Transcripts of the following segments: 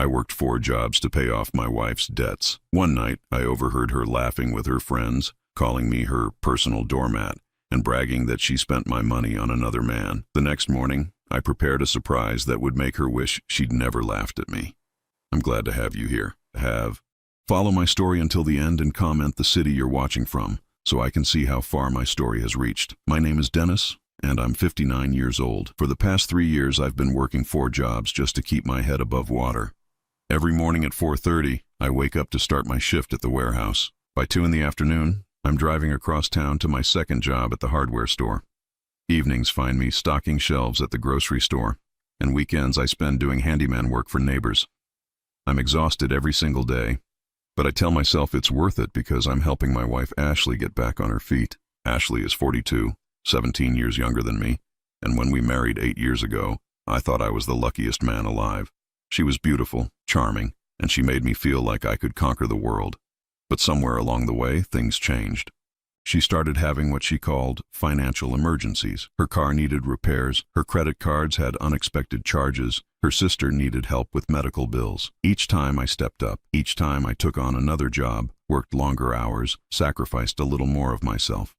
I worked 4 jobs to pay off my wife's debts. One night, I overheard her laughing with her friends, calling me her personal doormat, and bragging that she spent my money on another man. The next morning, I prepared a surprise that would make her wish she'd never laughed at me. I'm glad to have you here. Follow my story until the end and comment the city you're watching from, so I can see how far my story has reached. My name is Dennis, and I'm 59 years old. For the past 3 years, I've been working 4 jobs just to keep my head above water. Every morning at 4:30, I wake up to start my shift at the warehouse. By 2 in the afternoon, I'm driving across town to my second job at the hardware store. Evenings find me stocking shelves at the grocery store, and weekends I spend doing handyman work for neighbors. I'm exhausted every single day, but I tell myself it's worth it because I'm helping my wife Ashley get back on her feet. Ashley is 42, 17 years younger than me, and when we married 8 years ago, I thought I was the luckiest man alive. She was beautiful, charming, and she made me feel like I could conquer the world. But somewhere along the way, things changed. She started having what she called financial emergencies. Her car needed repairs, her credit cards had unexpected charges, her sister needed help with medical bills. Each time I stepped up, each time I took on another job, worked longer hours, sacrificed a little more of myself.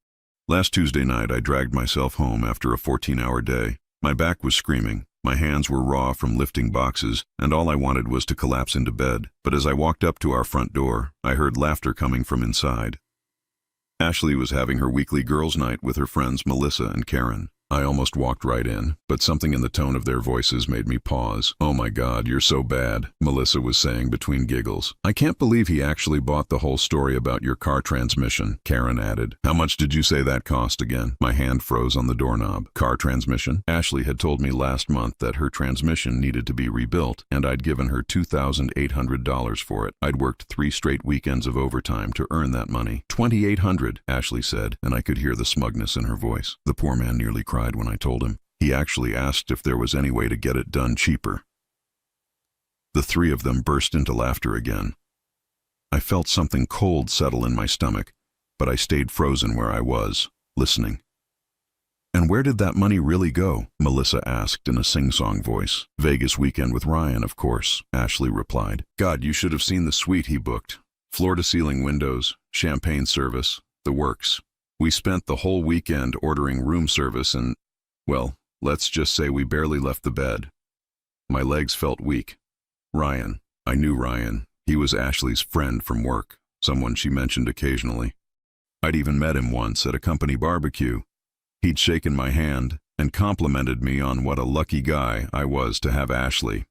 Last Tuesday night, I dragged myself home after a 14-hour day. My back was screaming, my hands were raw from lifting boxes, and all I wanted was to collapse into bed. But as I walked up to our front door, I heard laughter coming from inside. Ashley was having her weekly girls' night with her friends Melissa and Karen. I almost walked right in, but something in the tone of their voices made me pause. "Oh my God, you're so bad," Melissa was saying between giggles. "I can't believe he actually bought the whole story about your car transmission," Karen added. "How much did you say that cost again?" My hand froze on the doorknob. Car transmission? Ashley had told me last month that her transmission needed to be rebuilt, and I'd given her $2,800 for it. I'd worked 3 straight weekends of overtime to earn that money. $2,800, Ashley said, and I could hear the smugness in her voice. The poor man nearly cried when I told him. He actually asked if there was any way to get it done cheaper. The 3 of them burst into laughter again. I felt something cold settle in my stomach, but I stayed frozen where I was, listening. "And where did that money really go?" Melissa asked in a sing-song voice. "Vegas weekend with Ryan, of course," Ashley replied. "God, you should have seen the suite he booked. Floor-to-ceiling windows, champagne service, the works. We spent the whole weekend ordering room service and, well, let's just say we barely left the bed." My legs felt weak. Ryan. I knew Ryan. He was Ashley's friend from work, someone she mentioned occasionally. I'd even met him once at a company barbecue. He'd shaken my hand and complimented me on what a lucky guy I was to have Ashley.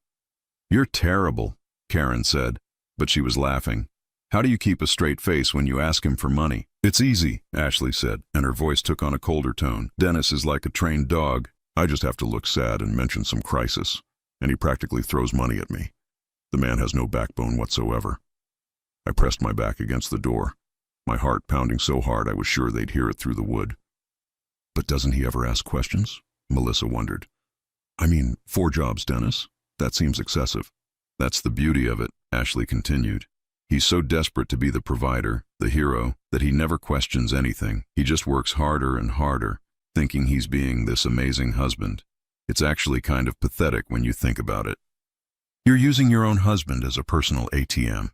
"You're terrible," Karen said, but she was laughing. "How do you keep a straight face when you ask him for money?" "It's easy," Ashley said, and her voice took on a colder tone. "Dennis is like a trained dog. I just have to look sad and mention some crisis, and he practically throws money at me. The man has no backbone whatsoever." I pressed my back against the door, my heart pounding so hard I was sure they'd hear it through the wood. "But doesn't he ever ask questions?" Melissa wondered. "I mean, 4 jobs, Dennis. That seems excessive." "That's the beauty of it," Ashley continued. "He's so desperate to be the provider, the hero, that he never questions anything. He just works harder and harder, thinking he's being this amazing husband. It's actually kind of pathetic when you think about it." "You're using your own husband as a personal ATM,"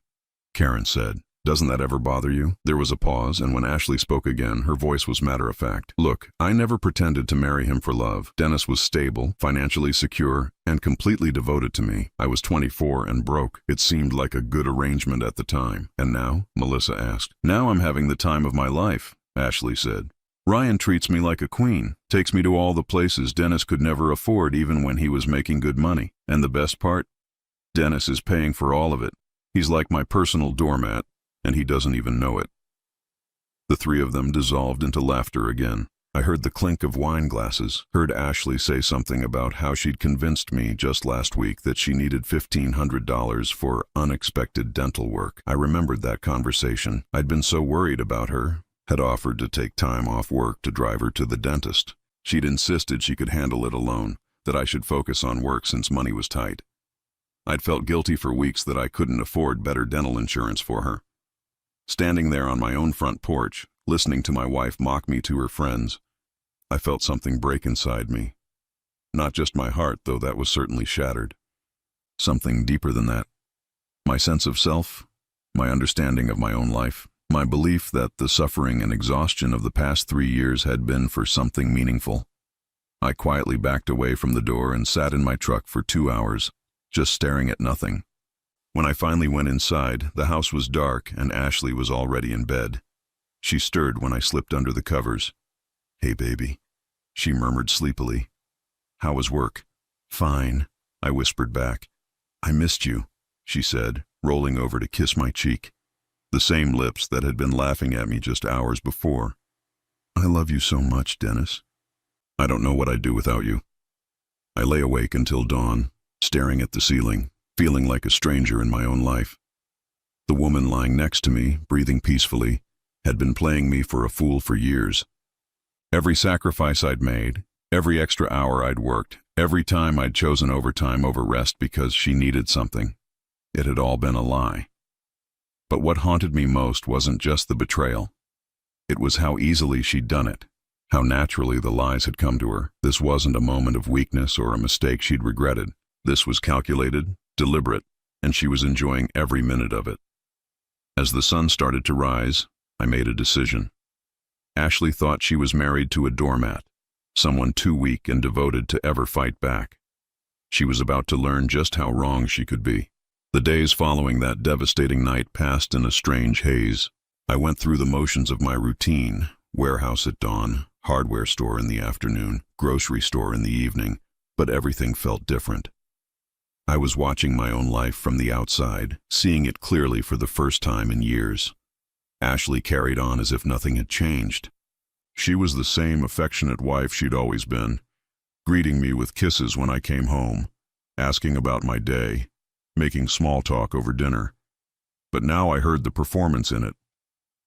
Karen said. "Doesn't that ever bother you?" There was a pause, and when Ashley spoke again, her voice was matter-of-fact. "Look, I never pretended to marry him for love. Dennis was stable, financially secure, and completely devoted to me. I was 24 and broke. It seemed like a good arrangement at the time." "And now?" Melissa asked. "Now I'm having the time of my life," Ashley said. "Ryan treats me like a queen, takes me to all the places Dennis could never afford even when he was making good money. And the best part? Dennis is paying for all of it. He's like my personal doormat, and he doesn't even know it." The 3 of them dissolved into laughter again. I heard the clink of wine glasses, heard Ashley say something about how she'd convinced me just last week that she needed $1,500 for unexpected dental work. I remembered that conversation. I'd been so worried about her, had offered to take time off work to drive her to the dentist. She'd insisted she could handle it alone, that I should focus on work since money was tight. I'd felt guilty for weeks that I couldn't afford better dental insurance for her. Standing there on my own front porch, listening to my wife mock me to her friends, I felt something break inside me. Not just my heart, though that was certainly shattered. Something deeper than that. My sense of self, my understanding of my own life, my belief that the suffering and exhaustion of the past 3 years had been for something meaningful. I quietly backed away from the door and sat in my truck for 2 hours, just staring at nothing. When I finally went inside, the house was dark and Ashley was already in bed. She stirred when I slipped under the covers. "Hey, baby," she murmured sleepily. "How was work?" "Fine," I whispered back. "I missed you," she said, rolling over to kiss my cheek. The same lips that had been laughing at me just hours before. "I love you so much, Dennis. I don't know what I'd do without you." I lay awake until dawn, staring at the ceiling, feeling like a stranger in my own life. The woman lying next to me, breathing peacefully, had been playing me for a fool for years. Every sacrifice I'd made, every extra hour I'd worked, every time I'd chosen overtime over rest because she needed something, it had all been a lie. But what haunted me most wasn't just the betrayal. It was how easily she'd done it, how naturally the lies had come to her. This wasn't a moment of weakness or a mistake she'd regretted. This was calculated, deliberate, and she was enjoying every minute of it. As the sun started to rise, I made a decision. Ashley thought she was married to a doormat, someone too weak and devoted to ever fight back. She was about to learn just how wrong she could be. The days following that devastating night passed in a strange haze. I went through the motions of my routine: warehouse at dawn, hardware store in the afternoon, grocery store in the evening, but everything felt different. I was watching my own life from the outside, seeing it clearly for the first time in years. Ashley carried on as if nothing had changed. She was the same affectionate wife she'd always been, greeting me with kisses when I came home, asking about my day, making small talk over dinner. But now I heard the performance in it.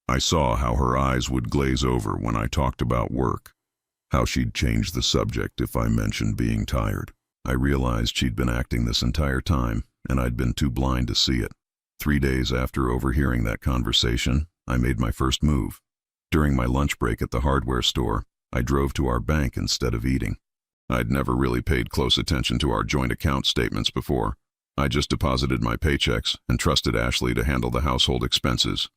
I saw how her eyes would glaze over when I talked about work, how she'd change the subject if I mentioned being tired. I realized she'd been acting this entire time, and I'd been too blind to see it. 3 days after overhearing that conversation, I made my first move. During my lunch break at the hardware store, I drove to our bank instead of eating. I'd never really paid close attention to our joint account statements before. I just deposited my paychecks and trusted Ashley to handle the household expenses.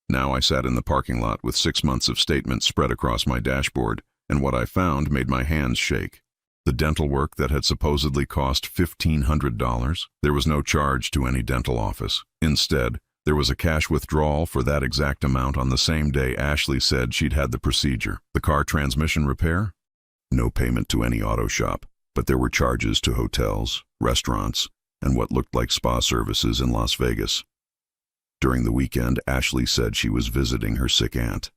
Now I sat in the parking lot with 6 months of statements spread across my dashboard, and what I found made my hands shake. The dental work that had supposedly cost $1,500, there was no charge to any dental office. Instead, there was a cash withdrawal for that exact amount on the same day Ashley said she'd had the procedure. The car transmission repair? No payment to any auto shop, but there were charges to hotels, restaurants, and what looked like spa services in Las Vegas. During the weekend, Ashley said she was visiting her sick aunt.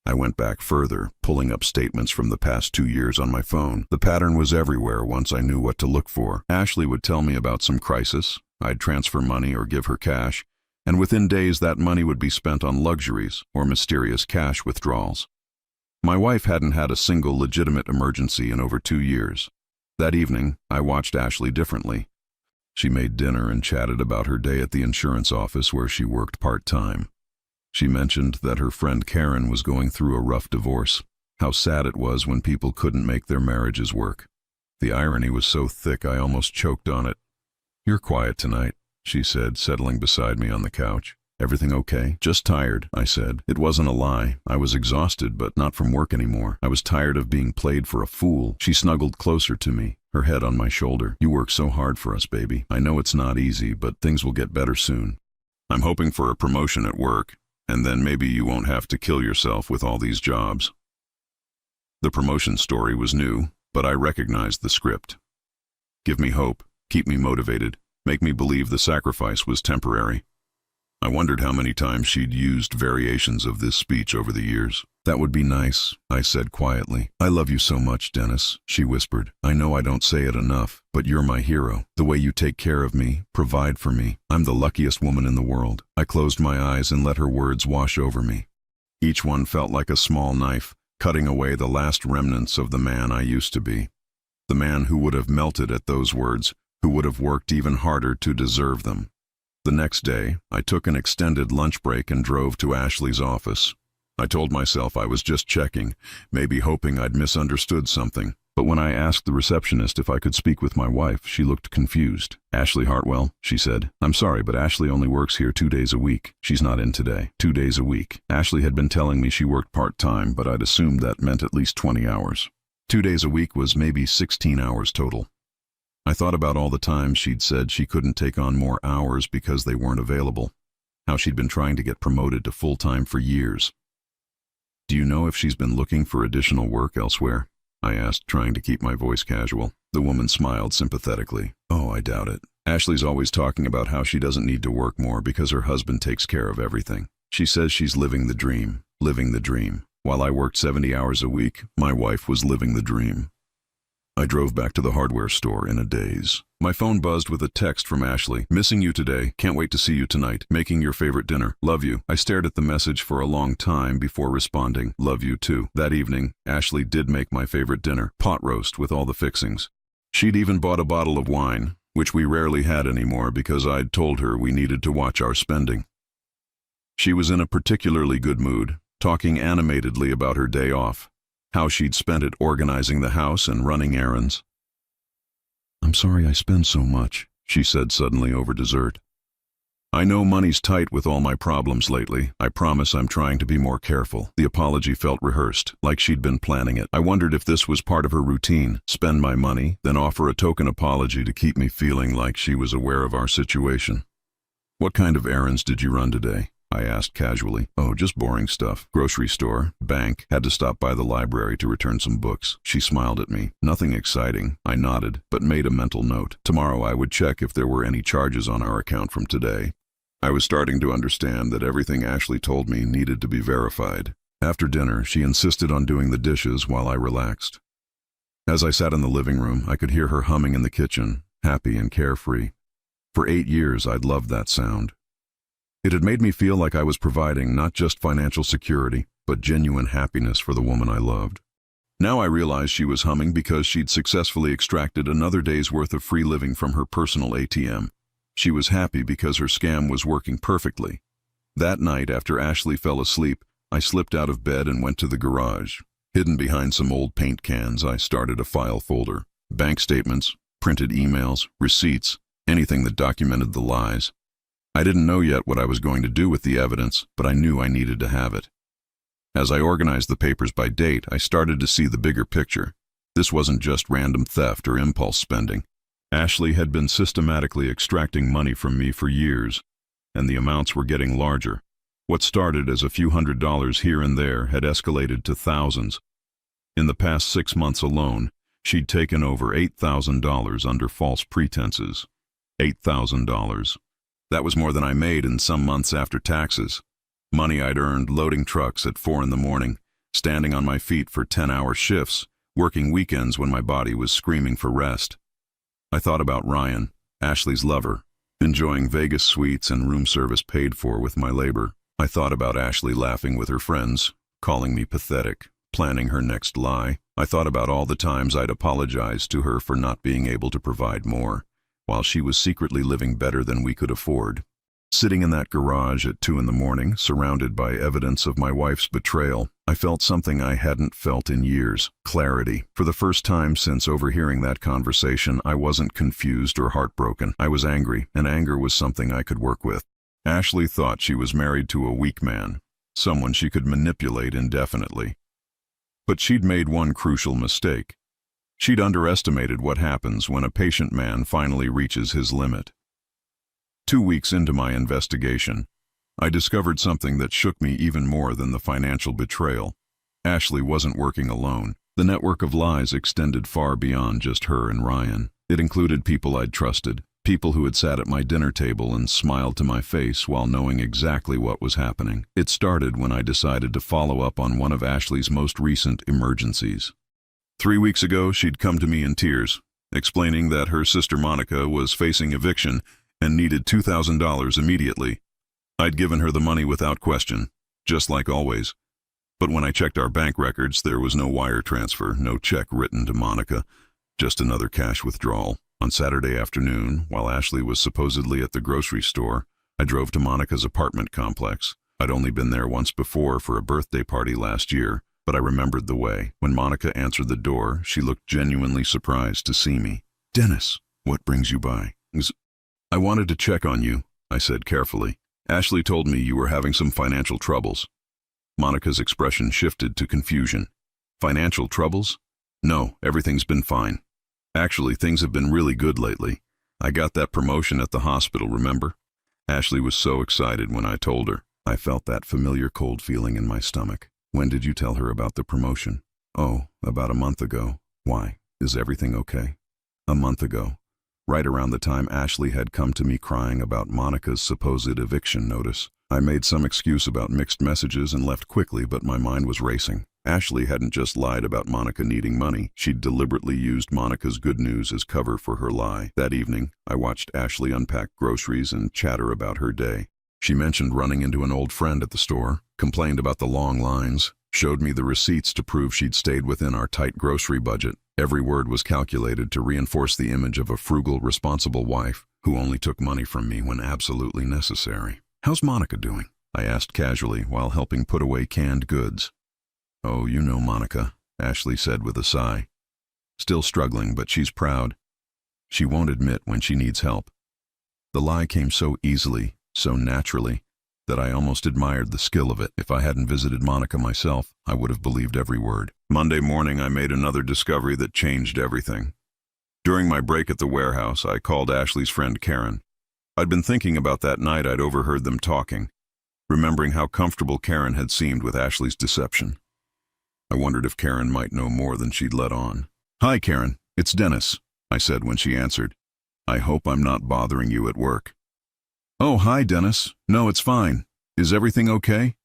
I went back further, pulling up statements from the past 2 years on my phone. The pattern was everywhere once I knew what to look for. Ashley would tell me about some crisis, I'd transfer money or give her cash, and within days that money would be spent on luxuries or mysterious cash withdrawals. My wife hadn't had a single legitimate emergency in over 2 years. That evening, I watched Ashley differently. She made dinner and chatted about her day at the insurance office where she worked part-time. She mentioned that her friend Karen was going through a rough divorce, how sad it was when people couldn't make their marriages work. The irony was so thick I almost choked on it. "You're quiet tonight," she said, settling beside me on the couch. "Everything okay?" "Just tired," I said. It wasn't a lie. I was exhausted, but not from work anymore. I was tired of being played for a fool. She snuggled closer to me, her head on my shoulder. "You work so hard for us, baby. I know it's not easy, but things will get better soon. I'm hoping for a promotion at work, and then maybe you won't have to kill yourself with all these jobs." The promotion story was new, but I recognized the script. Give me hope, keep me motivated, make me believe the sacrifice was temporary. I wondered how many times she'd used variations of this speech over the years. "That would be nice," I said quietly. "I love you so much, Dennis," she whispered. "I know I don't say it enough, but you're my hero. The way you take care of me, provide for me. I'm the luckiest woman in the world." I closed my eyes and let her words wash over me. Each one felt like a small knife, cutting away the last remnants of the man I used to be. The man who would have melted at those words, who would have worked even harder to deserve them. The next day, I took an extended lunch break and drove to Ashley's office. I told myself I was just checking, maybe hoping I'd misunderstood something. But when I asked the receptionist if I could speak with my wife, she looked confused. "Ashley Hartwell," she said. "I'm sorry, but Ashley only works here 2 days a week. She's not in today." 2 days a week. Ashley had been telling me she worked part-time, but I'd assumed that meant at least 20 hours. 2 days a week was maybe 16 hours total. I thought about all the times she'd said she couldn't take on more hours because they weren't available. How she'd been trying to get promoted to full-time for years. "Do you know if she's been looking for additional work elsewhere?" I asked, trying to keep my voice casual. The woman smiled sympathetically. "Oh, I doubt it. Ashley's always talking about how she doesn't need to work more because her husband takes care of everything. She says she's living the dream, living the dream. While I worked 70 hours a week, my wife was living the dream." I drove back to the hardware store in a daze. My phone buzzed with a text from Ashley. "Missing you today. Can't wait to see you tonight. Making your favorite dinner. Love you." I stared at the message for a long time before responding, "Love you too." That evening, Ashley did make my favorite dinner, pot roast with all the fixings. She'd even bought a bottle of wine, which we rarely had anymore because I'd told her we needed to watch our spending. She was in a particularly good mood, talking animatedly about her day off, how she'd spent it organizing the house and running errands. "I'm sorry I spend so much," she said suddenly over dessert. "I know money's tight with all my problems lately. I promise I'm trying to be more careful." The apology felt rehearsed, like she'd been planning it. I wondered if this was part of her routine, spend my money, then offer a token apology to keep me feeling like she was aware of our situation. "What kind of errands did you run today?" I asked casually. "Oh, just boring stuff. Grocery store, bank, had to stop by the library to return some books." She smiled at me. "Nothing exciting." I nodded, but made a mental note. Tomorrow I would check if there were any charges on our account from today. I was starting to understand that everything Ashley told me needed to be verified. After dinner, she insisted on doing the dishes while I relaxed. As I sat in the living room, I could hear her humming in the kitchen, happy and carefree. For 8 years, I'd loved that sound. It had made me feel like I was providing not just financial security, but genuine happiness for the woman I loved. Now I realized she was humming because she'd successfully extracted another day's worth of free living from her personal ATM. She was happy because her scam was working perfectly. That night, after Ashley fell asleep, I slipped out of bed and went to the garage. Hidden behind some old paint cans, I started a file folder. Bank statements, printed emails, receipts, anything that documented the lies. I didn't know yet what I was going to do with the evidence, but I knew I needed to have it. As I organized the papers by date, I started to see the bigger picture. This wasn't just random theft or impulse spending. Ashley had been systematically extracting money from me for years, and the amounts were getting larger. What started as a few $100s here and there had escalated to thousands. In the past 6 months alone, she'd taken over $8,000 under false pretenses. $8,000. That was more than I made in some months after taxes. Money I'd earned loading trucks at 4 in the morning, standing on my feet for 10-hour shifts, working weekends when my body was screaming for rest. I thought about Ryan, Ashley's lover, enjoying Vegas suites and room service paid for with my labor. I thought about Ashley laughing with her friends, calling me pathetic, planning her next lie. I thought about all the times I'd apologized to her for not being able to provide more, while she was secretly living better than we could afford. Sitting in that garage at 2 in the morning, surrounded by evidence of my wife's betrayal, I felt something I hadn't felt in years: clarity. For the first time since overhearing that conversation, I wasn't confused or heartbroken. I was angry, and anger was something I could work with. Ashley thought she was married to a weak man, someone she could manipulate indefinitely. But she'd made one crucial mistake. She'd underestimated what happens when a patient man finally reaches his limit. 2 weeks into my investigation, I discovered something that shook me even more than the financial betrayal. Ashley wasn't working alone. The network of lies extended far beyond just her and Ryan. It included people I'd trusted, people who had sat at my dinner table and smiled to my face while knowing exactly what was happening. It started when I decided to follow up on one of Ashley's most recent emergencies. 3 weeks ago, she'd come to me in tears, explaining that her sister Monica was facing eviction and needed $2,000 immediately. I'd given her the money without question, just like always. But when I checked our bank records, there was no wire transfer, no check written to Monica, just another cash withdrawal. On Saturday afternoon, while Ashley was supposedly at the grocery store, I drove to Monica's apartment complex. I'd only been there once before for a birthday party last year, but I remembered the way. When Monica answered the door, she looked genuinely surprised to see me. "Dennis, what brings you by?" "I wanted to check on you," I said carefully. "Ashley told me you were having some financial troubles." Monica's expression shifted to confusion. "Financial troubles? No, everything's been fine. Actually, things have been really good lately. I got that promotion at the hospital, remember?" Ashley was so excited when I told her. I felt that familiar cold feeling in my stomach. "When did you tell her about the promotion?" "Oh, about a month ago." "Why? Is everything okay?" "A month ago, right around the time Ashley had come to me crying about Monica's supposed eviction notice. I made some excuse about mixed messages and left quickly, but my mind was racing. Ashley hadn't just lied about Monica needing money. She'd deliberately used Monica's good news as cover for her lie. That evening, I watched Ashley unpack groceries and chatter about her day. She mentioned running into an old friend at the store, complained about the long lines, showed me the receipts to prove she'd stayed within our tight grocery budget. Every word was calculated to reinforce the image of a frugal, responsible wife who only took money from me when absolutely necessary. "How's Monica doing?" I asked casually while helping put away canned goods. "Oh, you know Monica," Ashley said with a sigh. "Still struggling, but she's proud. She won't admit when she needs help." The lie came so easily, so naturally, that I almost admired the skill of it. If I hadn't visited Monica myself, I would have believed every word. Monday morning, I made another discovery that changed everything. During my break at the warehouse, I called Ashley's friend Karen. I'd been thinking about that night I'd overheard them talking, remembering how comfortable Karen had seemed with Ashley's deception. I wondered if Karen might know more than she'd let on. "Hi, Karen. It's Dennis," I said when she answered. "I hope I'm not bothering you at work." "Oh, hi, Dennis. No, it's fine. Is everything okay?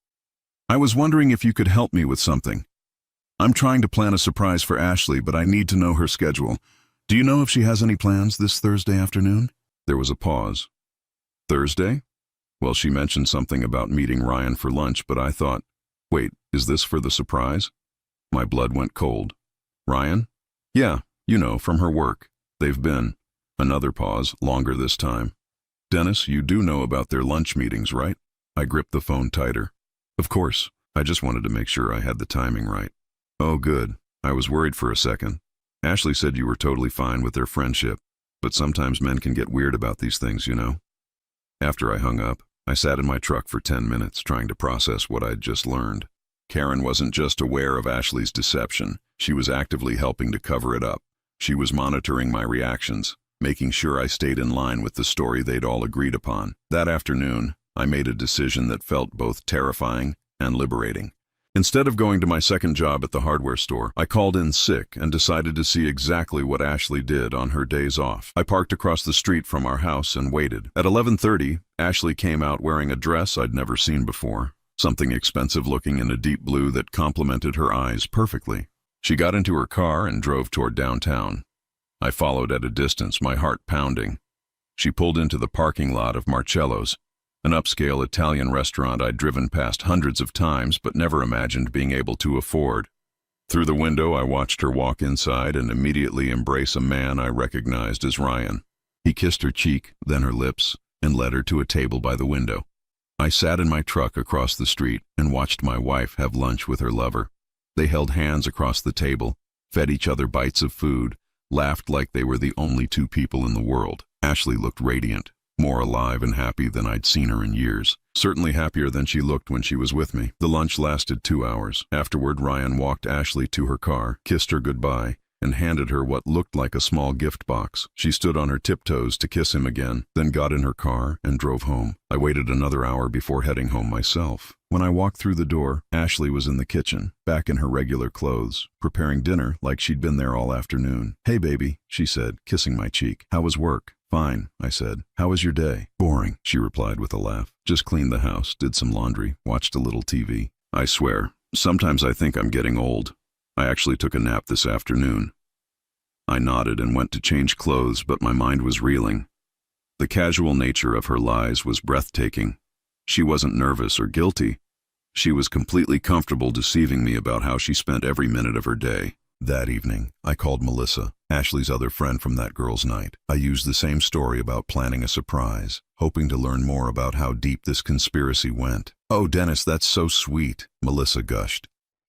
I was wondering if you could help me with something. I'm trying to plan a surprise for Ashley, but I need to know her schedule. Do you know if she has any plans this Thursday afternoon?" There was a pause. "Thursday? Well, she mentioned something about meeting Ryan for lunch, but I thought, wait, is this for the surprise?" My blood went cold. "Ryan?" "Yeah, you know, from her work. They've been." Another pause, longer this time. "Dennis, you do know about their lunch meetings, right?" I gripped the phone tighter. "Of course. I just wanted to make sure I had the timing right." "Oh, good. I was worried for a second. Ashley said you were totally fine with their friendship, but sometimes men can get weird about these things, you know." After I hung up, I sat in my truck for 10 minutes trying to process what I'd just learned. Karen wasn't just aware of Ashley's deception, she was actively helping to cover it up. She was monitoring my reactions, making sure I stayed in line with the story they'd all agreed upon. That afternoon, I made a decision that felt both terrifying and liberating. Instead of going to my second job at the hardware store, I called in sick and decided to see exactly what Ashley did on her days off. I parked across the street from our house and waited. At 11:30, Ashley came out wearing a dress I'd never seen before, something expensive looking in a deep blue that complemented her eyes perfectly. She got into her car and drove toward downtown. I followed at a distance, my heart pounding. She pulled into the parking lot of Marcello's, an upscale Italian restaurant I'd driven past hundreds of times but never imagined being able to afford. Through the window, I watched her walk inside and immediately embrace a man I recognized as Ryan. He kissed her cheek, then her lips, and led her to a table by the window. I sat in my truck across the street and watched my wife have lunch with her lover. They held hands across the table, fed each other bites of food, laughed like they were the only two people in the world. Ashley looked radiant, more alive and happy than I'd seen her in years. Certainly happier than she looked when she was with me. The lunch lasted 2 hours. Afterward, Ryan walked Ashley to her car, kissed her goodbye, and handed her what looked like a small gift box. She stood on her tiptoes to kiss him again, then got in her car and drove home. I waited another hour before heading home myself. When I walked through the door, Ashley was in the kitchen, back in her regular clothes, preparing dinner like she'd been there all afternoon. "Hey, baby," she said, kissing my cheek. "How was work?" "Fine," I said. "How was your day?" "Boring," she replied with a laugh. "Just cleaned the house, did some laundry, watched a little TV. I swear, sometimes I think I'm getting old. I actually took a nap this afternoon." I nodded and went to change clothes, but my mind was reeling. The casual nature of her lies was breathtaking. She wasn't nervous or guilty. She was completely comfortable deceiving me about how she spent every minute of her day. That evening, I called Melissa, Ashley's other friend from that girls' night. I used the same story about planning a surprise, hoping to learn more about how deep this conspiracy went. "Oh, Dennis, that's so sweet," Melissa gushed.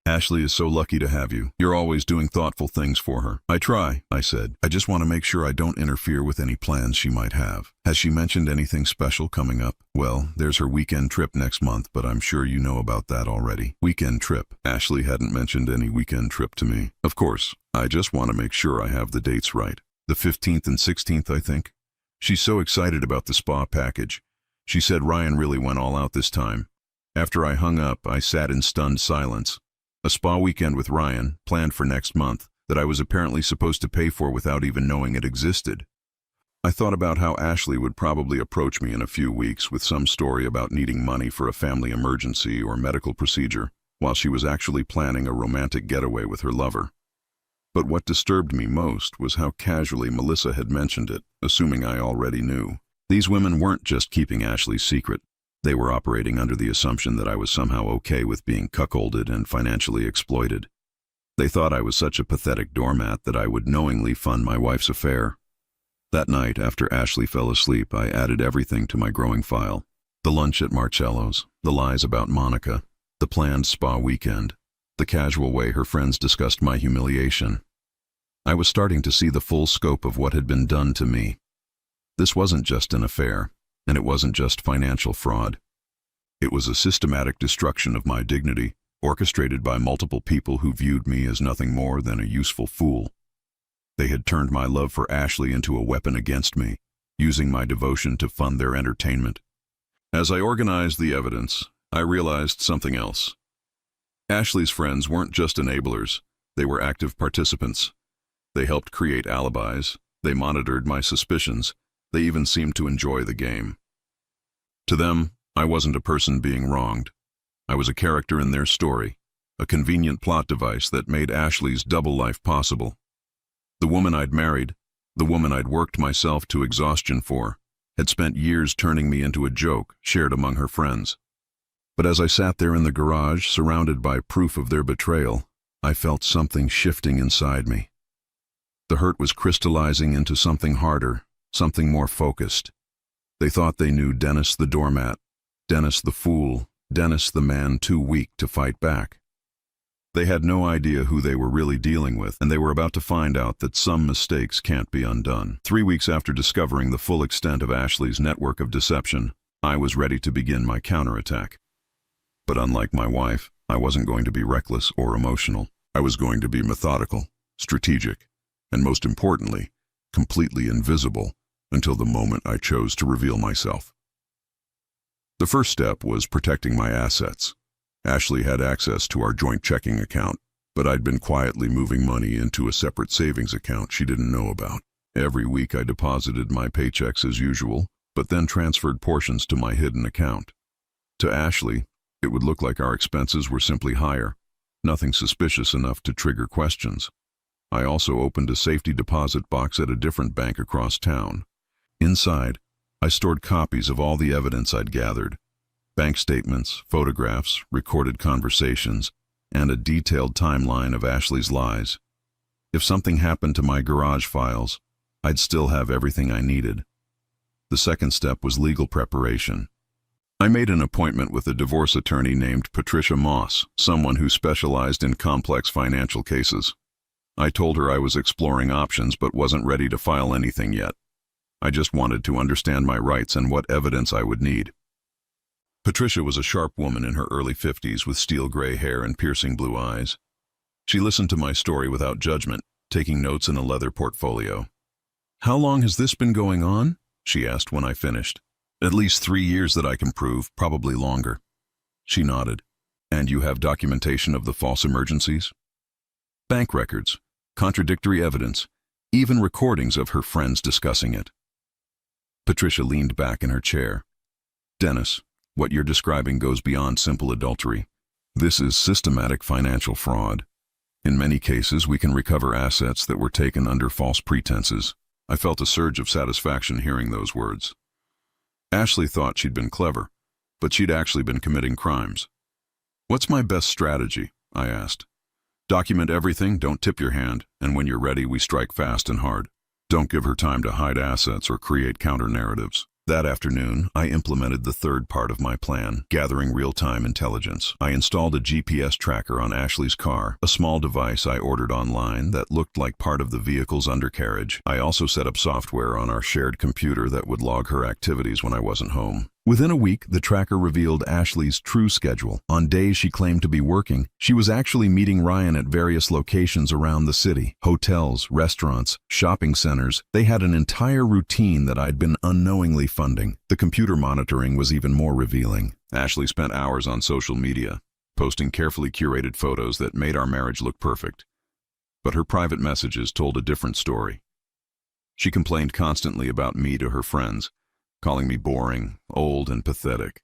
Ashley is so lucky to have you. You're always doing thoughtful things for her. I try, I said. I just want to make sure I don't interfere with any plans she might have. Has she mentioned anything special coming up? Well, there's her weekend trip next month, but I'm sure you know about that already. Weekend trip. Ashley hadn't mentioned any weekend trip to me. Of course, I just want to make sure I have the dates right. The 15th and 16th, I think. She's so excited about the spa package. She said Ryan really went all out this time. After I hung up, I sat in stunned silence. A spa weekend with Ryan, planned for next month, that I was apparently supposed to pay for without even knowing it existed. I thought about how Ashley would probably approach me in a few weeks with some story about needing money for a family emergency or medical procedure, while she was actually planning a romantic getaway with her lover. But what disturbed me most was how casually Melissa had mentioned it, assuming I already knew. These women weren't just keeping Ashley's secret. They were operating under the assumption that I was somehow okay with being cuckolded and financially exploited. They thought I was such a pathetic doormat that I would knowingly fund my wife's affair. That night, after Ashley fell asleep, I added everything to my growing file. The lunch at Marcello's, the lies about Monica, the planned spa weekend, the casual way her friends discussed my humiliation. I was starting to see the full scope of what had been done to me. This wasn't just an affair. And it wasn't just financial fraud. It was a systematic destruction of my dignity, orchestrated by multiple people who viewed me as nothing more than a useful fool. They had turned my love for Ashley into a weapon against me, using my devotion to fund their entertainment. As I organized the evidence, I realized something else. Ashley's friends weren't just enablers, they were active participants. They helped create alibis, they monitored my suspicions, they even seemed to enjoy the game. To them, I wasn't a person being wronged. I was a character in their story, a convenient plot device that made Ashley's double life possible. The woman I'd married, the woman I'd worked myself to exhaustion for, had spent years turning me into a joke shared among her friends. But as I sat there in the garage, surrounded by proof of their betrayal, I felt something shifting inside me. The hurt was crystallizing into something harder, something more focused. They thought they knew Dennis the doormat, Dennis the fool, Dennis the man too weak to fight back. They had no idea who they were really dealing with, and they were about to find out that some mistakes can't be undone. 3 weeks after discovering the full extent of Ashley's network of deception, I was ready to begin my counterattack. But unlike my wife, I wasn't going to be reckless or emotional. I was going to be methodical, strategic, and most importantly, completely invisible until the moment I chose to reveal myself. The first step was protecting my assets. Ashley had access to our joint checking account, but I'd been quietly moving money into a separate savings account she didn't know about. Every week I deposited my paychecks as usual, but then transferred portions to my hidden account. To Ashley, it would look like our expenses were simply higher, nothing suspicious enough to trigger questions. I also opened a safety deposit box at a different bank across town. Inside, I stored copies of all the evidence I'd gathered: bank statements, photographs, recorded conversations, and a detailed timeline of Ashley's lies. If something happened to my garage files, I'd still have everything I needed. The second step was legal preparation. I made an appointment with a divorce attorney named Patricia Moss, someone who specialized in complex financial cases. I told her I was exploring options but wasn't ready to file anything yet. I just wanted to understand my rights and what evidence I would need. Patricia was a sharp woman in her early 50s with steel gray hair and piercing blue eyes. She listened to my story without judgment, taking notes in a leather portfolio. "How long has this been going on?" she asked when I finished. "At least 3 years that I can prove, probably longer." She nodded. "And you have documentation of the false emergencies?" "Bank records, contradictory evidence, even recordings of her friends discussing it." Patricia leaned back in her chair. "Dennis, what you're describing goes beyond simple adultery. This is systematic financial fraud. In many cases, we can recover assets that were taken under false pretenses." I felt a surge of satisfaction hearing those words. Ashley thought she'd been clever, but she'd actually been committing crimes. "What's my best strategy?" I asked. "Document everything, don't tip your hand, and when you're ready, we strike fast and hard. Don't give her time to hide assets or create counter-narratives." That afternoon, I implemented the third part of my plan, gathering real-time intelligence. I installed a GPS tracker on Ashley's car, a small device I ordered online that looked like part of the vehicle's undercarriage. I also set up software on our shared computer that would log her activities when I wasn't home. Within a week, the tracker revealed Ashley's true schedule. On days she claimed to be working, she was actually meeting Ryan at various locations around the city. Hotels, restaurants, shopping centers. They had an entire routine that I'd been unknowingly funding. The computer monitoring was even more revealing. Ashley spent hours on social media, posting carefully curated photos that made our marriage look perfect. But her private messages told a different story. She complained constantly about me to her friends, calling me boring, old, and pathetic.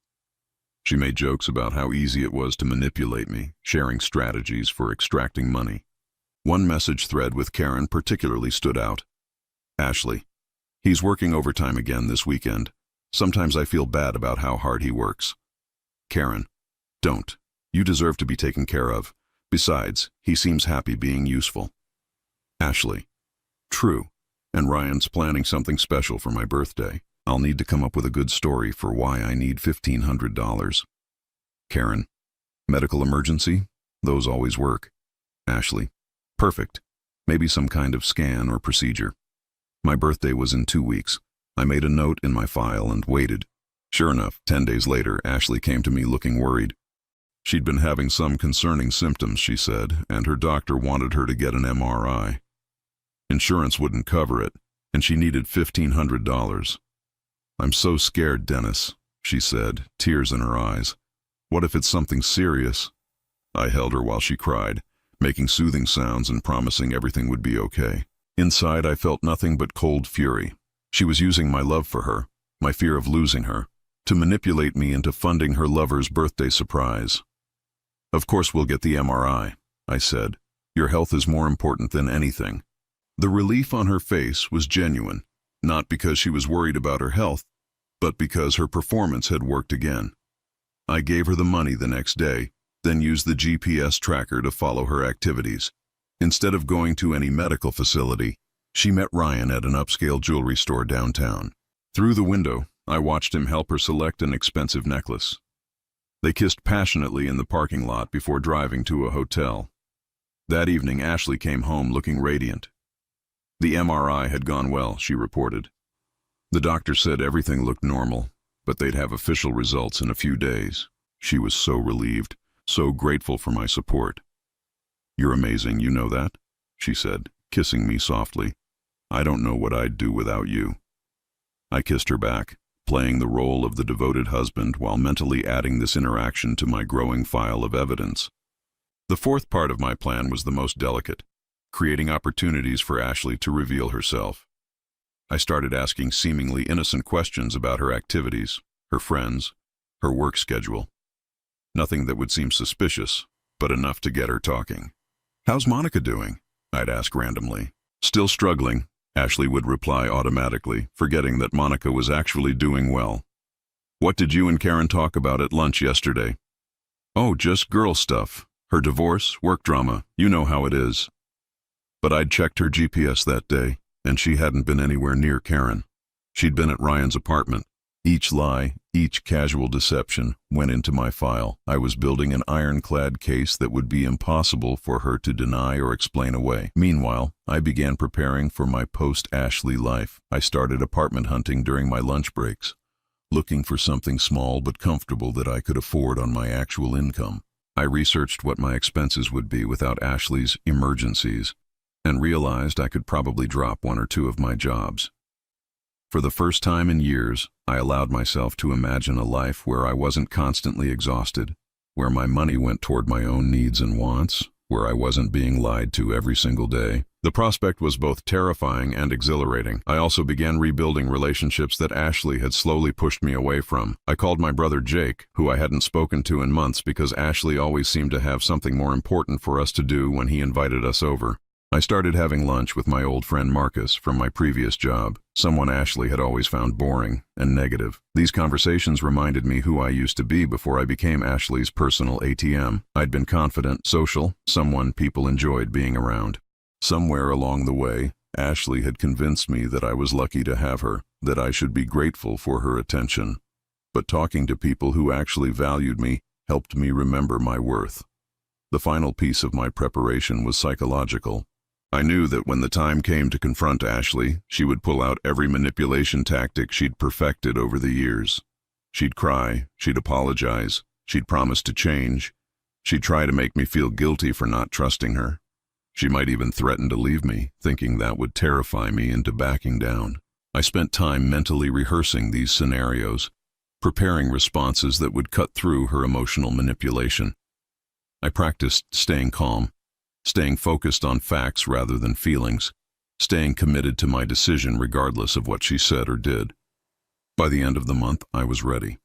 She made jokes about how easy it was to manipulate me, sharing strategies for extracting money. One message thread with Karen particularly stood out. Ashley, he's working overtime again this weekend. Sometimes I feel bad about how hard he works. Karen, don't. You deserve to be taken care of. Besides, he seems happy being useful. Ashley, true. And Ryan's planning something special for my birthday. I'll need to come up with a good story for why I need $1,500. Karen, medical emergency? Those always work. Ashley, perfect. Maybe some kind of scan or procedure. My birthday was in 2 weeks. I made a note in my file and waited. Sure enough, 10 days later, Ashley came to me looking worried. She'd been having some concerning symptoms, she said, and her doctor wanted her to get an MRI. Insurance wouldn't cover it, and she needed $1,500. I'm so scared, Dennis, she said, tears in her eyes. What if it's something serious? I held her while she cried, making soothing sounds and promising everything would be okay. Inside, I felt nothing but cold fury. She was using my love for her, my fear of losing her, to manipulate me into funding her lover's birthday surprise. Of course we'll get the MRI, I said. Your health is more important than anything. The relief on her face was genuine. Not because she was worried about her health, but because her performance had worked again. I gave her the money the next day, then used the GPS tracker to follow her activities. Instead of going to any medical facility, she met Ryan at an upscale jewelry store downtown. Through the window, I watched him help her select an expensive necklace. They kissed passionately in the parking lot before driving to a hotel. That evening, Ashley came home looking radiant. The MRI had gone well, she reported. The doctor said everything looked normal, but they'd have official results in a few days. She was so relieved, so grateful for my support. You're amazing, you know that? She said, kissing me softly. I don't know what I'd do without you. I kissed her back, playing the role of the devoted husband while mentally adding this interaction to my growing file of evidence. The fourth part of my plan was the most delicate, creating opportunities for Ashley to reveal herself. I started asking seemingly innocent questions about her activities, her friends, her work schedule. Nothing that would seem suspicious, but enough to get her talking. How's Monica doing? I'd ask randomly. Still struggling, Ashley would reply automatically, forgetting that Monica was actually doing well. What did you and Karen talk about at lunch yesterday? Oh, just girl stuff. Her divorce, work drama, you know how it is. But I'd checked her GPS that day, and she hadn't been anywhere near Karen. She'd been at Ryan's apartment. Each lie, each casual deception went into my file. I was building an ironclad case that would be impossible for her to deny or explain away. Meanwhile, I began preparing for my post-Ashley life. I started apartment hunting during my lunch breaks, looking for something small but comfortable that I could afford on my actual income. I researched what my expenses would be without Ashley's emergencies, and realized I could probably drop 1 or 2 of my jobs. For the first time in years, I allowed myself to imagine a life where I wasn't constantly exhausted, where my money went toward my own needs and wants, where I wasn't being lied to every single day. The prospect was both terrifying and exhilarating. I also began rebuilding relationships that Ashley had slowly pushed me away from. I called my brother Jake, who I hadn't spoken to in months because Ashley always seemed to have something more important for us to do when he invited us over. I started having lunch with my old friend Marcus from my previous job, someone Ashley had always found boring and negative. These conversations reminded me who I used to be before I became Ashley's personal ATM. I'd been confident, social, someone people enjoyed being around. Somewhere along the way, Ashley had convinced me that I was lucky to have her, that I should be grateful for her attention. But talking to people who actually valued me helped me remember my worth. The final piece of my preparation was psychological. I knew that when the time came to confront Ashley, she would pull out every manipulation tactic she'd perfected over the years. She'd cry, she'd apologize, she'd promise to change. She'd try to make me feel guilty for not trusting her. She might even threaten to leave me, thinking that would terrify me into backing down. I spent time mentally rehearsing these scenarios, preparing responses that would cut through her emotional manipulation. I practiced staying calm, staying focused on facts rather than feelings, staying committed to my decision regardless of what she said or did. By the end of the month, I was ready.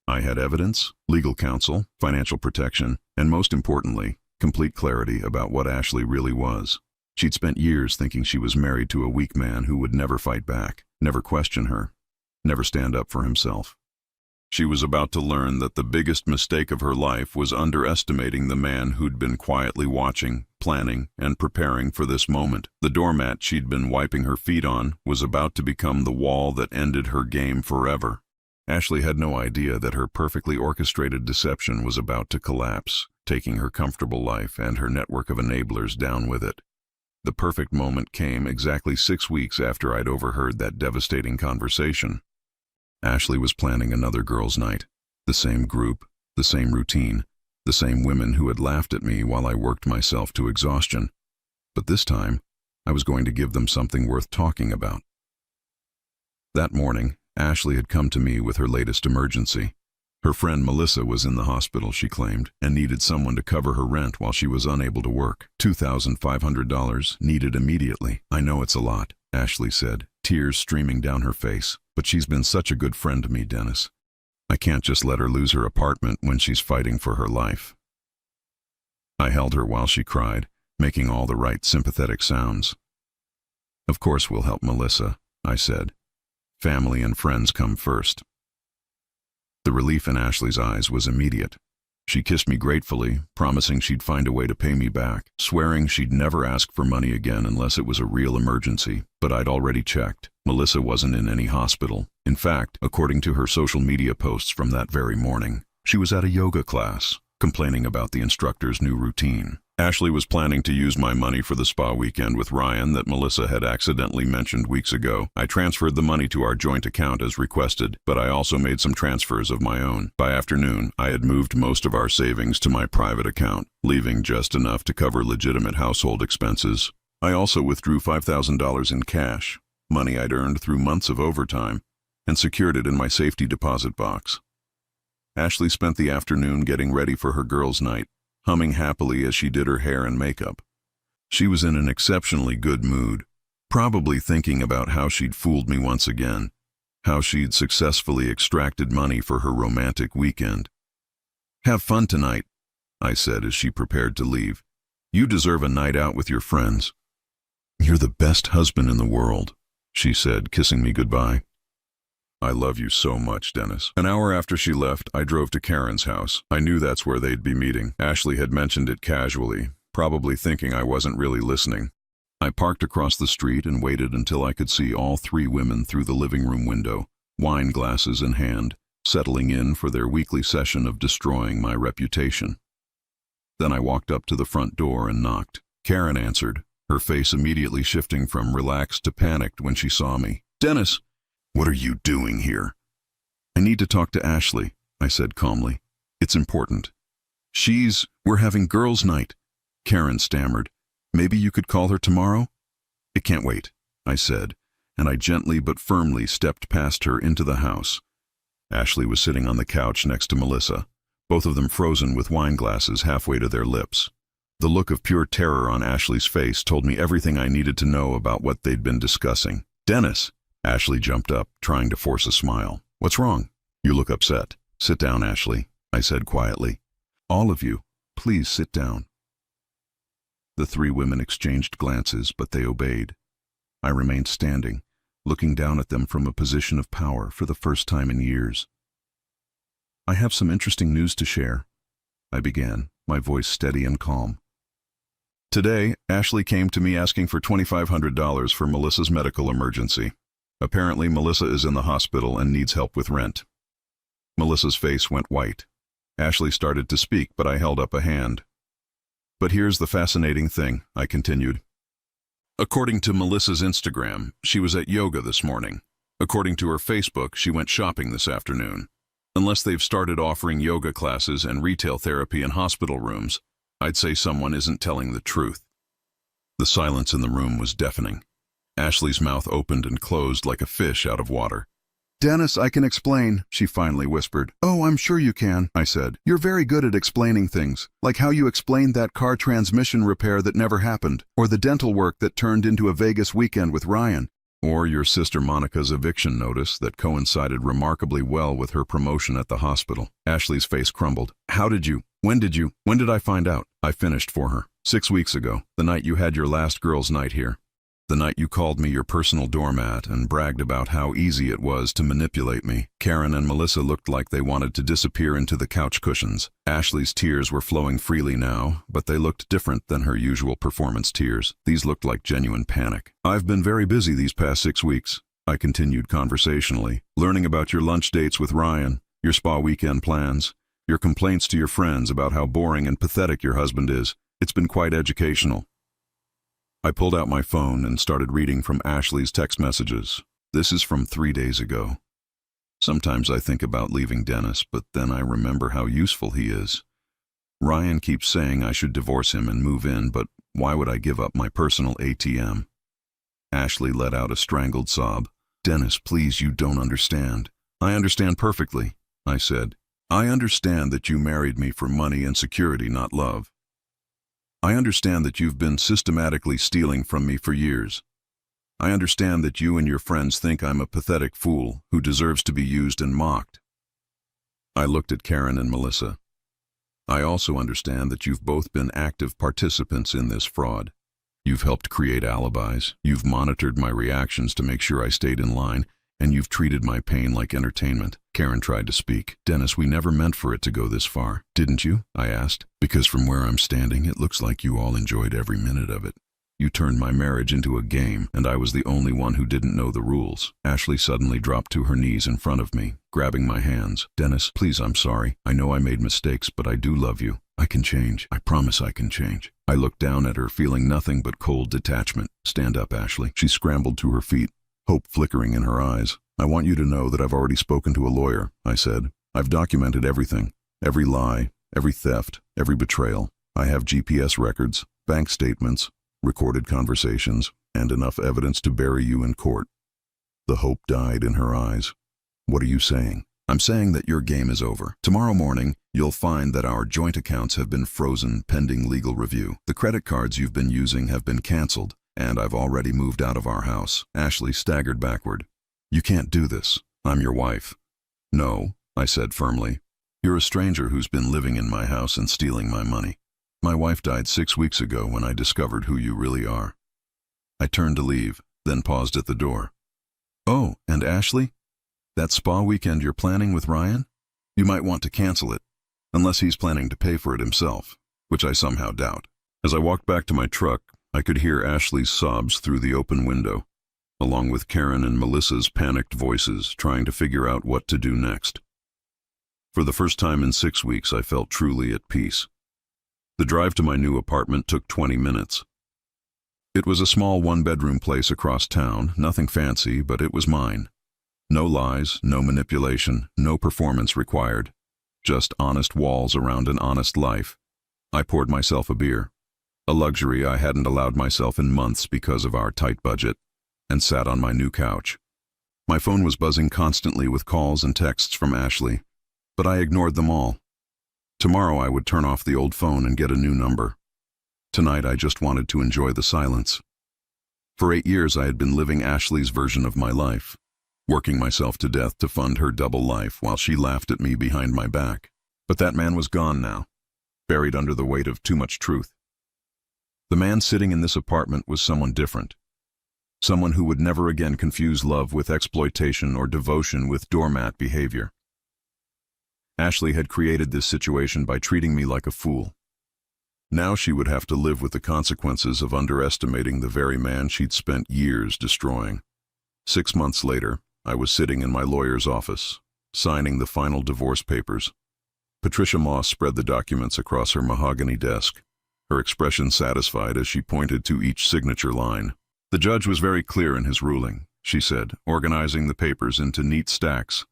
I had evidence, legal counsel, financial protection, and most importantly, complete clarity about what Ashley really was. She'd spent years thinking she was married to a weak man who would never fight back, never question her, never stand up for himself. She was about to learn that the biggest mistake of her life was underestimating the man who'd been quietly watching, planning, and preparing for this moment. The doormat she'd been wiping her feet on was about to become the wall that ended her game forever. Ashley had no idea that her perfectly orchestrated deception was about to collapse, taking her comfortable life and her network of enablers down with it. The perfect moment came exactly 6 weeks after I'd overheard that devastating conversation. Ashley was planning another girls' night. The same group, the same routine, the same women who had laughed at me while I worked myself to exhaustion. But this time, I was going to give them something worth talking about. That morning, Ashley had come to me with her latest emergency. Her friend Melissa was in the hospital, she claimed, and needed someone to cover her rent while she was unable to work. $2,500 needed immediately. I know it's a lot, Ashley said, tears streaming down her face. But she's been such a good friend to me, Dennis. I can't just let her lose her apartment when she's fighting for her life. I held her while she cried, making all the right sympathetic sounds. Of course we'll help Melissa, I said. Family and friends come first. The relief in Ashley's eyes was immediate. She kissed me gratefully, promising she'd find a way to pay me back, swearing she'd never ask for money again unless it was a real emergency. But I'd already checked. Melissa wasn't in any hospital. In fact, according to her social media posts from that very morning, she was at a yoga class, complaining about the instructor's new routine. Ashley was planning to use my money for the spa weekend with Ryan that Melissa had accidentally mentioned weeks ago. I transferred the money to our joint account as requested, but I also made some transfers of my own. By afternoon, I had moved most of our savings to my private account, leaving just enough to cover legitimate household expenses. I also withdrew $5,000 in cash, money I'd earned through months of overtime, and secured it in my safety deposit box. Ashley spent the afternoon getting ready for her girls' night, humming happily as she did her hair and makeup. She was in an exceptionally good mood, probably thinking about how she'd fooled me once again, how she'd successfully extracted money for her romantic weekend. "Have fun tonight," I said as she prepared to leave. "You deserve a night out with your friends." "You're the best husband in the world," she said, kissing me goodbye. "I love you so much, Dennis." An hour after she left, I drove to Karen's house. I knew that's where they'd be meeting. Ashley had mentioned it casually, probably thinking I wasn't really listening. I parked across the street and waited until I could see all 3 women through the living room window, wine glasses in hand, settling in for their weekly session of destroying my reputation. Then I walked up to the front door and knocked. Karen answered, her face immediately shifting from relaxed to panicked when she saw me. "Dennis! What are you doing here?" "I need to talk to Ashley," I said calmly. "It's important." We're having girls' night," Karen stammered. "Maybe you could call her tomorrow?" "It can't wait," I said, and I gently but firmly stepped past her into the house. Ashley was sitting on the couch next to Melissa, both of them frozen with wine glasses halfway to their lips. The look of pure terror on Ashley's face told me everything I needed to know about what they'd been discussing. "Dennis!" Ashley jumped up, trying to force a smile. "What's wrong? You look upset." "Sit down, Ashley," I said quietly. "All of you, please sit down." The 3 women exchanged glances, but they obeyed. I remained standing, looking down at them from a position of power for the first time in years. "I have some interesting news to share," I began, my voice steady and calm. Today, Ashley came to me asking for $2,500 for Melissa's medical emergency. Apparently, Melissa is in the hospital and needs help with rent. Melissa's face went white. Ashley started to speak, but I held up a hand. But here's the fascinating thing, I continued. According to Melissa's Instagram, she was at yoga this morning. According to her Facebook, she went shopping this afternoon. Unless they've started offering yoga classes and retail therapy in hospital rooms, I'd say someone isn't telling the truth. The silence in the room was deafening. Ashley's mouth opened and closed like a fish out of water. "Dennis, I can explain," she finally whispered. "Oh, I'm sure you can," I said. "You're very good at explaining things, like how you explained that car transmission repair that never happened, or the dental work that turned into a Vegas weekend with Ryan, or your sister Monica's eviction notice that coincided remarkably well with her promotion at the hospital." Ashley's face crumbled. "How did you? When did I find out?" I finished for her. 6 weeks ago, the night you had your last girls' night here. The night you called me your personal doormat and bragged about how easy it was to manipulate me. Karen and Melissa looked like they wanted to disappear into the couch cushions. Ashley's tears were flowing freely now, but they looked different than her usual performance tears. These looked like genuine panic. "I've been very busy these past 6 weeks," I continued conversationally, "learning about your lunch dates with Ryan, your spa weekend plans, your complaints to your friends about how boring and pathetic your husband is. It's been quite educational." I pulled out my phone and started reading from Ashley's text messages. This is from 3 days ago. "Sometimes I think about leaving Dennis, but then I remember how useful he is. Ryan keeps saying I should divorce him and move in, but why would I give up my personal ATM? Ashley let out a strangled sob. "Dennis, please, you don't understand." "I understand perfectly," I said. "I understand that you married me for money and security, not love. I understand that you've been systematically stealing from me for years. I understand that you and your friends think I'm a pathetic fool who deserves to be used and mocked." I looked at Karen and Melissa. "I also understand that you've both been active participants in this fraud. You've helped create alibis, you've monitored my reactions to make sure I stayed in line, and you've treated my pain like entertainment." Karen tried to speak. "Dennis, we never meant for it to go this far, didn't you?" I asked. "Because from where I'm standing, it looks like you all enjoyed every minute of it. You turned my marriage into a game, and I was the only one who didn't know the rules." Ashley suddenly dropped to her knees in front of me, grabbing my hands. "Dennis, please, I'm sorry. I know I made mistakes, but I do love you. I can change. I promise I can change." I looked down at her, feeling nothing but cold detachment. "Stand up, Ashley." She scrambled to her feet, hope flickering in her eyes. "I want you to know that I've already spoken to a lawyer," I said. "I've documented everything. Every lie, every theft, every betrayal. I have GPS records, bank statements, recorded conversations, and enough evidence to bury you in court." The hope died in her eyes. "What are you saying?" "I'm saying that your game is over. Tomorrow morning, you'll find that our joint accounts have been frozen pending legal review. The credit cards you've been using have been canceled, and I've already moved out of our house." Ashley staggered backward. "You can't do this. I'm your wife." "No," I said firmly. "You're a stranger who's been living in my house and stealing my money. My wife died 6 weeks ago when I discovered who you really are." I turned to leave, then paused at the door. "Oh, and Ashley? That spa weekend you're planning with Ryan? You might want to cancel it, unless he's planning to pay for it himself, which I somehow doubt." As I walked back to my truck, I could hear Ashley's sobs through the open window, along with Karen and Melissa's panicked voices trying to figure out what to do next. For the first time in 6 weeks, I felt truly at peace. The drive to my new apartment took 20 minutes. It was a small one-bedroom place across town, nothing fancy, but it was mine. No lies, no manipulation, no performance required. Just honest walls around an honest life. I poured myself a beer, a luxury I hadn't allowed myself in months because of our tight budget, and sat on my new couch. My phone was buzzing constantly with calls and texts from Ashley, but I ignored them all. Tomorrow I would turn off the old phone and get a new number. Tonight I just wanted to enjoy the silence. For 8 years I had been living Ashley's version of my life, working myself to death to fund her double life while she laughed at me behind my back. But that man was gone now, buried under the weight of too much truth. The man sitting in this apartment was someone different. Someone who would never again confuse love with exploitation or devotion with doormat behavior. Ashley had created this situation by treating me like a fool. Now she would have to live with the consequences of underestimating the very man she'd spent years destroying. 6 months later, I was sitting in my lawyer's office, signing the final divorce papers. Patricia Moss spread the documents across her mahogany desk, her expression satisfied as she pointed to each signature line. "The judge was very clear in his ruling," she said, organizing the papers into neat stacks.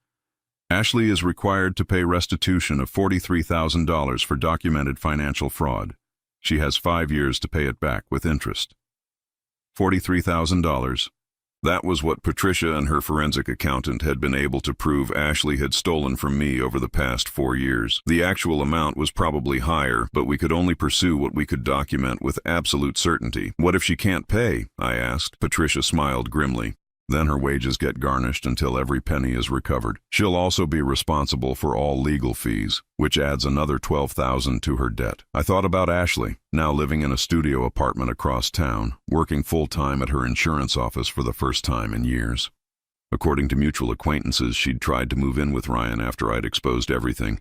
"Ashley is required to pay restitution of $43,000 for documented financial fraud. She has 5 years to pay it back with interest." $43,000. That was what Patricia and her forensic accountant had been able to prove Ashley had stolen from me over the past 4 years. The actual amount was probably higher, but we could only pursue what we could document with absolute certainty. "What if she can't pay?" I asked. Patricia smiled grimly. "Then her wages get garnished until every penny is recovered. She'll also be responsible for all legal fees, which adds another $12,000 to her debt." I thought about Ashley, now living in a studio apartment across town, working full-time at her insurance office for the first time in years. According to mutual acquaintances, she'd tried to move in with Ryan after I'd exposed everything,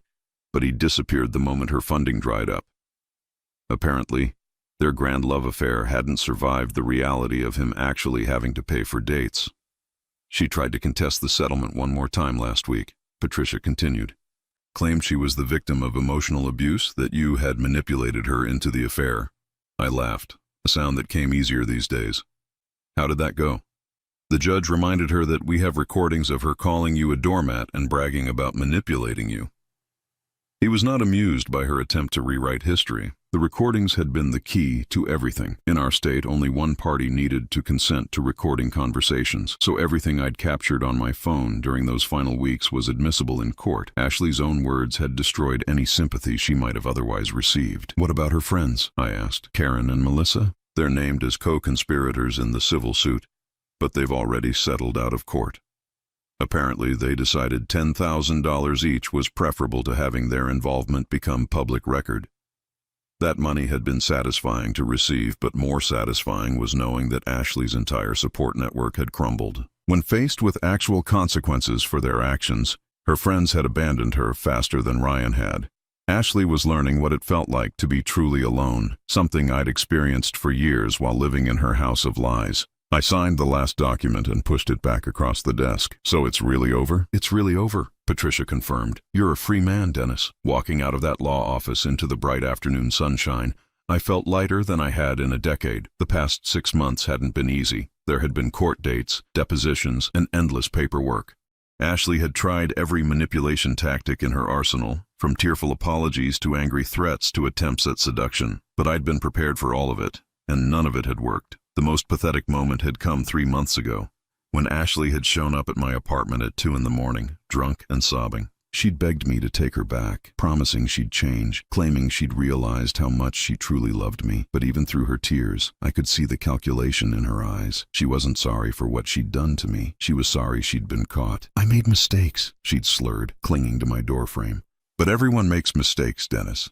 but he disappeared the moment her funding dried up. Apparently, their grand love affair hadn't survived the reality of him actually having to pay for dates. "She tried to contest the settlement one more time last week," Patricia continued. "Claimed she was the victim of emotional abuse, that you had manipulated her into the affair." I laughed, a sound that came easier these days. "How did that go?" "The judge reminded her that we have recordings of her calling you a doormat and bragging about manipulating you." He was not amused by her attempt to rewrite history. The recordings had been the key to everything. In our state, only one party needed to consent to recording conversations, so everything I'd captured on my phone during those final weeks was admissible in court. Ashley's own words had destroyed any sympathy she might have otherwise received. "What about her friends?" I asked. "Karen and Melissa? They're named as co-conspirators in the civil suit, but they've already settled out of court. Apparently, they decided $10,000 each was preferable to having their involvement become public record. That money had been satisfying to receive, but more satisfying was knowing that Ashley's entire support network had crumbled. When faced with actual consequences for their actions, her friends had abandoned her faster than Ryan had. Ashley was learning what it felt like to be truly alone, something I'd experienced for years while living in her house of lies. I signed the last document and pushed it back across the desk. "So it's really over?" "It's really over," Patricia confirmed. "You're a free man, Dennis." Walking out of that law office into the bright afternoon sunshine, I felt lighter than I had in a decade. The past 6 months hadn't been easy. There had been court dates, depositions, and endless paperwork. Ashley had tried every manipulation tactic in her arsenal, from tearful apologies to angry threats to attempts at seduction. But I'd been prepared for all of it, and none of it had worked. The most pathetic moment had come 3 months ago, when Ashley had shown up at my apartment at 2 in the morning, drunk and sobbing. She'd begged me to take her back, promising she'd change, claiming she'd realized how much she truly loved me. But even through her tears, I could see the calculation in her eyes. She wasn't sorry for what she'd done to me. She was sorry she'd been caught. "I made mistakes," she'd slurred, clinging to my doorframe. "But everyone makes mistakes, Dennis.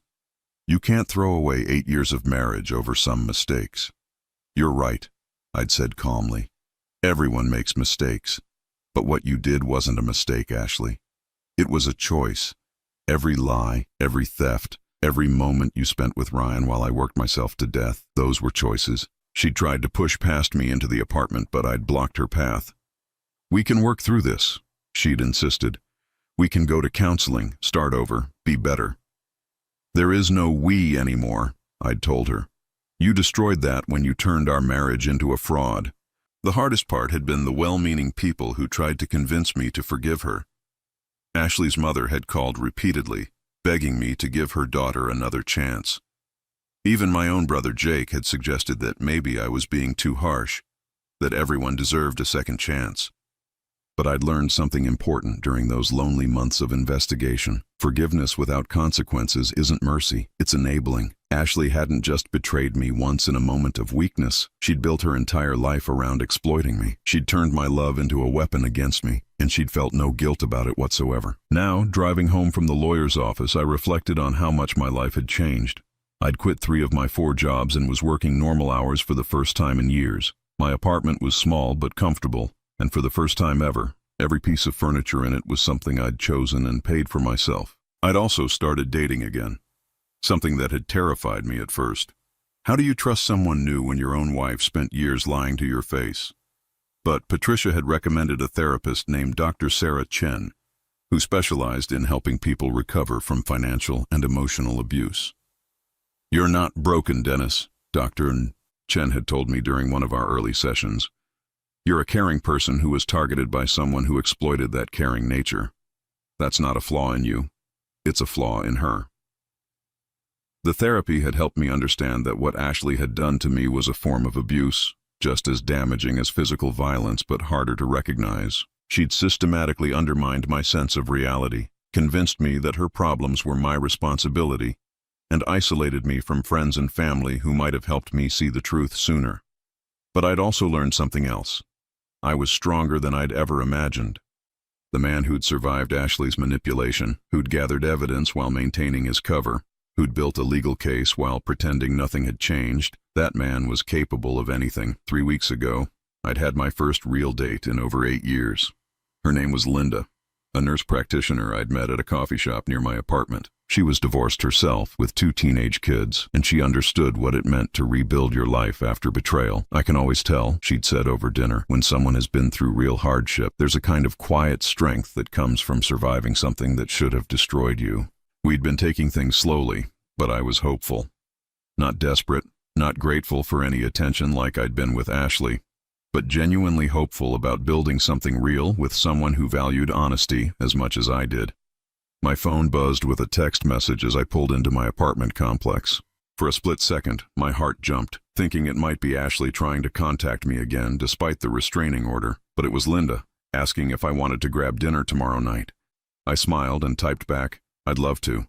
You can't throw away 8 years of marriage over some mistakes." "You're right," I'd said calmly. "Everyone makes mistakes. But what you did wasn't a mistake, Ashley. It was a choice. Every lie, every theft, every moment you spent with Ryan while I worked myself to death, those were choices." She'd tried to push past me into the apartment, but I'd blocked her path. "We can work through this," she'd insisted. "We can go to counseling, start over, be better." "There is no we anymore," I'd told her. "You destroyed that when you turned our marriage into a fraud." The hardest part had been the well-meaning people who tried to convince me to forgive her. Ashley's mother had called repeatedly, begging me to give her daughter another chance. Even my own brother Jake had suggested that maybe I was being too harsh, that everyone deserved a second chance. But I'd learned something important during those lonely months of investigation. Forgiveness without consequences isn't mercy, it's enabling. Ashley hadn't just betrayed me once in a moment of weakness. She'd built her entire life around exploiting me. She'd turned my love into a weapon against me, and she'd felt no guilt about it whatsoever. Now, driving home from the lawyer's office, I reflected on how much my life had changed. I'd quit 3 of my 4 jobs and was working normal hours for the first time in years. My apartment was small but comfortable, and for the first time ever, every piece of furniture in it was something I'd chosen and paid for myself. I'd also started dating again. something that had terrified me at first. How do you trust someone new when your own wife spent years lying to your face? But Patricia had recommended a therapist named Dr. Sarah Chen, who specialized in helping people recover from financial and emotional abuse. "You're not broken, Dennis," Dr. Chen had told me during one of our early sessions. "You're a caring person who was targeted by someone who exploited that caring nature. That's not a flaw in you. It's a flaw in her." The therapy had helped me understand that what Ashley had done to me was a form of abuse, just as damaging as physical violence but harder to recognize. She'd systematically undermined my sense of reality, convinced me that her problems were my responsibility, and isolated me from friends and family who might have helped me see the truth sooner. But I'd also learned something else. I was stronger than I'd ever imagined. The man who'd survived Ashley's manipulation, who'd gathered evidence while maintaining his cover, who'd built a legal case while pretending nothing had changed, that man was capable of anything. 3 weeks ago, I'd had my first real date in over 8 years. Her name was Linda, a nurse practitioner I'd met at a coffee shop near my apartment. She was divorced herself with 2 teenage kids, and she understood what it meant to rebuild your life after betrayal. "I can always tell," she'd said over dinner, "when someone has been through real hardship. There's a kind of quiet strength that comes from surviving something that should have destroyed you." We'd been taking things slowly, but I was hopeful. Not desperate, not grateful for any attention like I'd been with Ashley, but genuinely hopeful about building something real with someone who valued honesty as much as I did. My phone buzzed with a text message as I pulled into my apartment complex. For a split second, my heart jumped, thinking it might be Ashley trying to contact me again despite the restraining order, but it was Linda, asking if I wanted to grab dinner tomorrow night. I smiled and typed back, "I'd love to."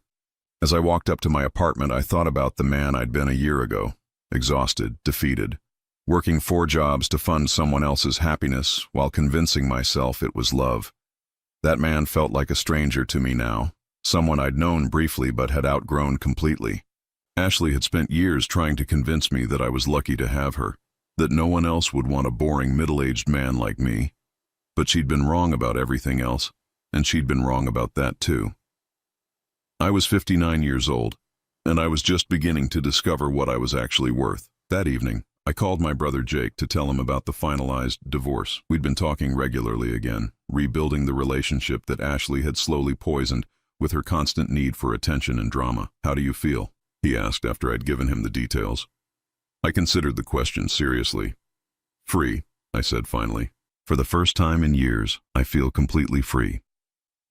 As I walked up to my apartment, I thought about the man I'd been a year ago, exhausted, defeated, working 4 jobs to fund someone else's happiness while convincing myself it was love. That man felt like a stranger to me now, someone I'd known briefly but had outgrown completely. Ashley had spent years trying to convince me that I was lucky to have her, that no one else would want a boring middle-aged man like me. But she'd been wrong about everything else, and she'd been wrong about that too. I was 59 years old, and I was just beginning to discover what I was actually worth. That evening, I called my brother Jake to tell him about the finalized divorce. We'd been talking regularly again, rebuilding the relationship that Ashley had slowly poisoned with her constant need for attention and drama. "How do you feel?" he asked after I'd given him the details. I considered the question seriously. "Free," I said finally. "For the first time in years, I feel completely free."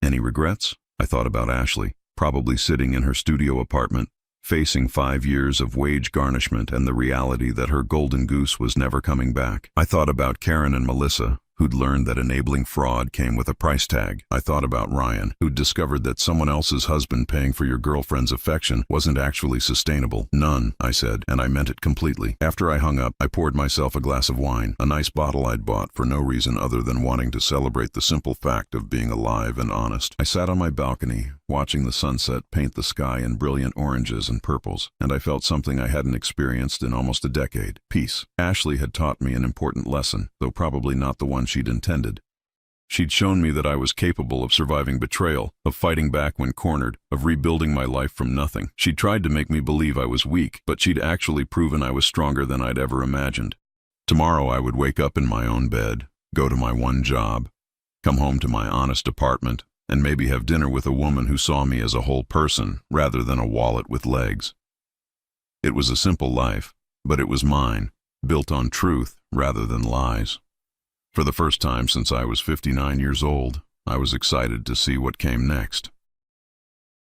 "Any regrets?" I thought about Ashley, probably sitting in her studio apartment, facing 5 years of wage garnishment and the reality that her golden goose was never coming back. I thought about Karen and Melissa, who'd learned that enabling fraud came with a price tag. I thought about Ryan, who'd discovered that someone else's husband paying for your girlfriend's affection wasn't actually sustainable. "None," I said, and I meant it completely. After I hung up, I poured myself a glass of wine, a nice bottle I'd bought for no reason other than wanting to celebrate the simple fact of being alive and honest. I sat on my balcony, watching the sunset paint the sky in brilliant oranges and purples, and I felt something I hadn't experienced in almost a decade: peace. Ashley had taught me an important lesson, though probably not the one she'd intended. She'd shown me that I was capable of surviving betrayal, of fighting back when cornered, of rebuilding my life from nothing. She'd tried to make me believe I was weak, but she'd actually proven I was stronger than I'd ever imagined. Tomorrow I would wake up in my own bed, go to my one job, come home to my honest apartment, and maybe have dinner with a woman who saw me as a whole person rather than a wallet with legs. It was a simple life, but it was mine, built on truth rather than lies. For the first time since I was 59 years old, I was excited to see what came next.